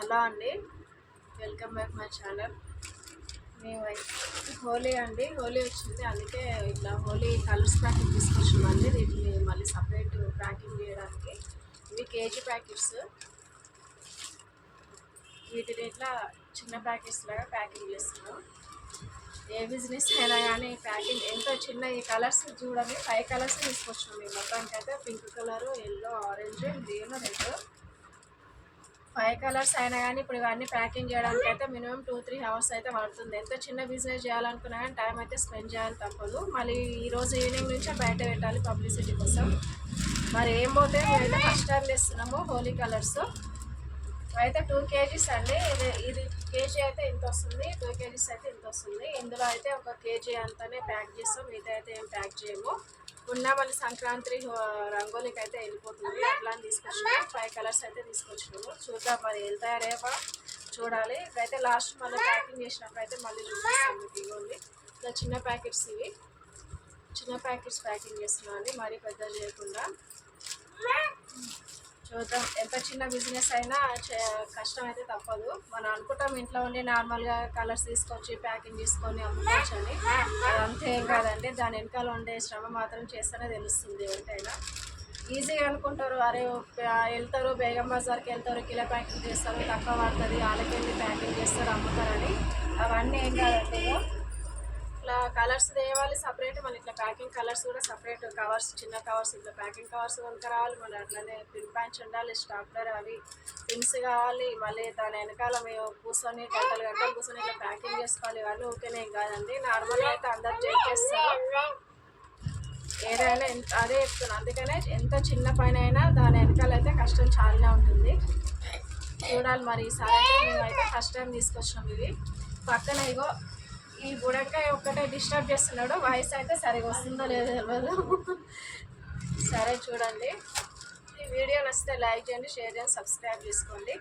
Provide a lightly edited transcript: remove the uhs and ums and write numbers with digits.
Hello అండి, welcome back my channel. మేము హోలీ అండి, హోలీ వచ్చింది, అందుకే ఇట్లా హోలీ కలర్స్ ప్యాకెట్ తీసుకొచ్చామండి. వీటిని మళ్ళీ సపరేట్ ప్యాకింగ్ చేయడానికి. ఇవి కేజీ ప్యాకెట్స్. వీటిని ఇట్లా చిన్న ప్యాకెట్స్ లాగా ప్యాకింగ్ చేస్తున్నాం. ఏ బిజినెస్ అయినా కానీ ప్యాకింగ్ ఎంతో చిన్న ఈ కలర్స్ చూడండి, 5 కలర్స్ తీసుకొచ్చినాం మేము. మొత్తానికి అయితే pink colour, yellow, orange, green, red, 5 colours అయినా కానీ ఇప్పుడు ఇవన్నీ ప్యాకింగ్ చేయడానికి అయితే మినిమం 2-3 అవర్స్ అయితే పడుతుంది. ఎంత చిన్న బిజినెస్ చేయాలనుకున్నా కానీ టైం అయితే స్పెండ్ చేయాలి తప్పదు. మళ్ళీ ఈరోజు ఈవినింగ్ నుంచే బయట పెట్టాలి పబ్లిసిటీ కోసం. మరి ఏం పోతే మేమైతే ఫస్ట్ టైం చేస్తున్నాము హోలీ కలర్స్. అయితే 2 kgs అండి. ఇది కేజీ అయితే ఇంత వస్తుంది, 2 kgs అయితే ఇంత వస్తుంది. ఇందులో అయితే 1 kg అంతానే ప్యాక్ చేస్తాం, మిగతా అయితే ఏం ప్యాక్ చేయము. ఉన్న మళ్ళీ సంక్రాంతి రంగోలికి అయితే వెళ్ళిపోతుంది. అట్లా అని తీసుకొచ్చినాము. 5 కలర్స్ అయితే తీసుకొచ్చినాము. చూద్దాం మరి వెళ్తాయా రేపా చూడాలి. ఇప్పుడైతే లాస్ట్ మళ్ళీ ప్యాకింగ్ చేసినప్పుడు అయితే మళ్ళీ చూపిస్తాం మీకు. ఇవ్వండి ఇలా చిన్న ప్యాకెట్స్, ఇవి చిన్న ప్యాకెట్స్ ప్యాకింగ్ చేస్తున్నాం అండి, మరీ పెద్ద చేయకుండా. చూద్దాం, ఎంత చిన్న బిజినెస్ అయినా కష్టం అయితే తప్పదు. మనం అనుకుంటాం ఇంట్లో ఉండి నార్మల్గా కలర్స్ తీసుకొచ్చి ప్యాకింగ్ చేసుకొని అమ్ముకోవచ్చు అని. అదంతా ఏం కాదండి, దాని వెనకాల ఉండే శ్రమ మాత్రం చేస్తేనే తెలుస్తుంది ఎవరికైనా. ఈజీగా అనుకుంటారు, అరే వెళ్తారు బేగం బజార్కి వెళ్తారు, కిలో ప్యాకింగ్ చేస్తారు, తక్కువ పడుతుంది, వాళ్ళకి వెళ్ళి ప్యాకింగ్ చేస్తారు, అమ్ముతారని. అవన్నీ ఏం కాదండి. ఇట్లా కలర్స్ తేవాలి సపరేట్, మళ్ళీ ఇట్లా ప్యాకింగ్ కలర్స్ కూడా సపరేట్ కవర్స్, చిన్న కవర్స్, ఇట్లా ప్యాకింగ్ కవర్స్ కొనుక్కరావాలి. మళ్ళీ అట్లనే పిన్ ప్యాంచ్ ఉండాలి, స్టాప్లర్, అవి పిన్స్ కావాలి. మళ్ళీ దాని వెనకాల మేము కూర్చొని గంటలు కూర్చొని ఇట్లా ప్యాకింగ్ చేసుకోవాలి. ఇవన్నీ ఊరికేనే కాదండి, నార్మల్గా అయితే అందరు చెక్ చేస్తారు. ఏదైనా అదే చెప్తున్నాను, అందుకనే ఎంత చిన్న పైన అయినా దాని వెనకాల అయితే కష్టం చాలానే ఉంటుంది. చూడాలి మరి ఈసారి అయితే మేమైతే ఫస్ట్ టైం తీసుకొచ్చినాం. ఇవి పక్కన ఇగో ఈ బుడకాయ ఒక్కటే డిస్టర్బ్ చేస్తున్నాడు, వాయిస్ అయితే సరిగా వస్తుందో లేదో తెలియదు. సరే చూడండి, ఈ వీడియో నచ్చితే లైక్ చేయండి, షేర్ చేయండి, సబ్స్క్రైబ్ చేసుకోండి.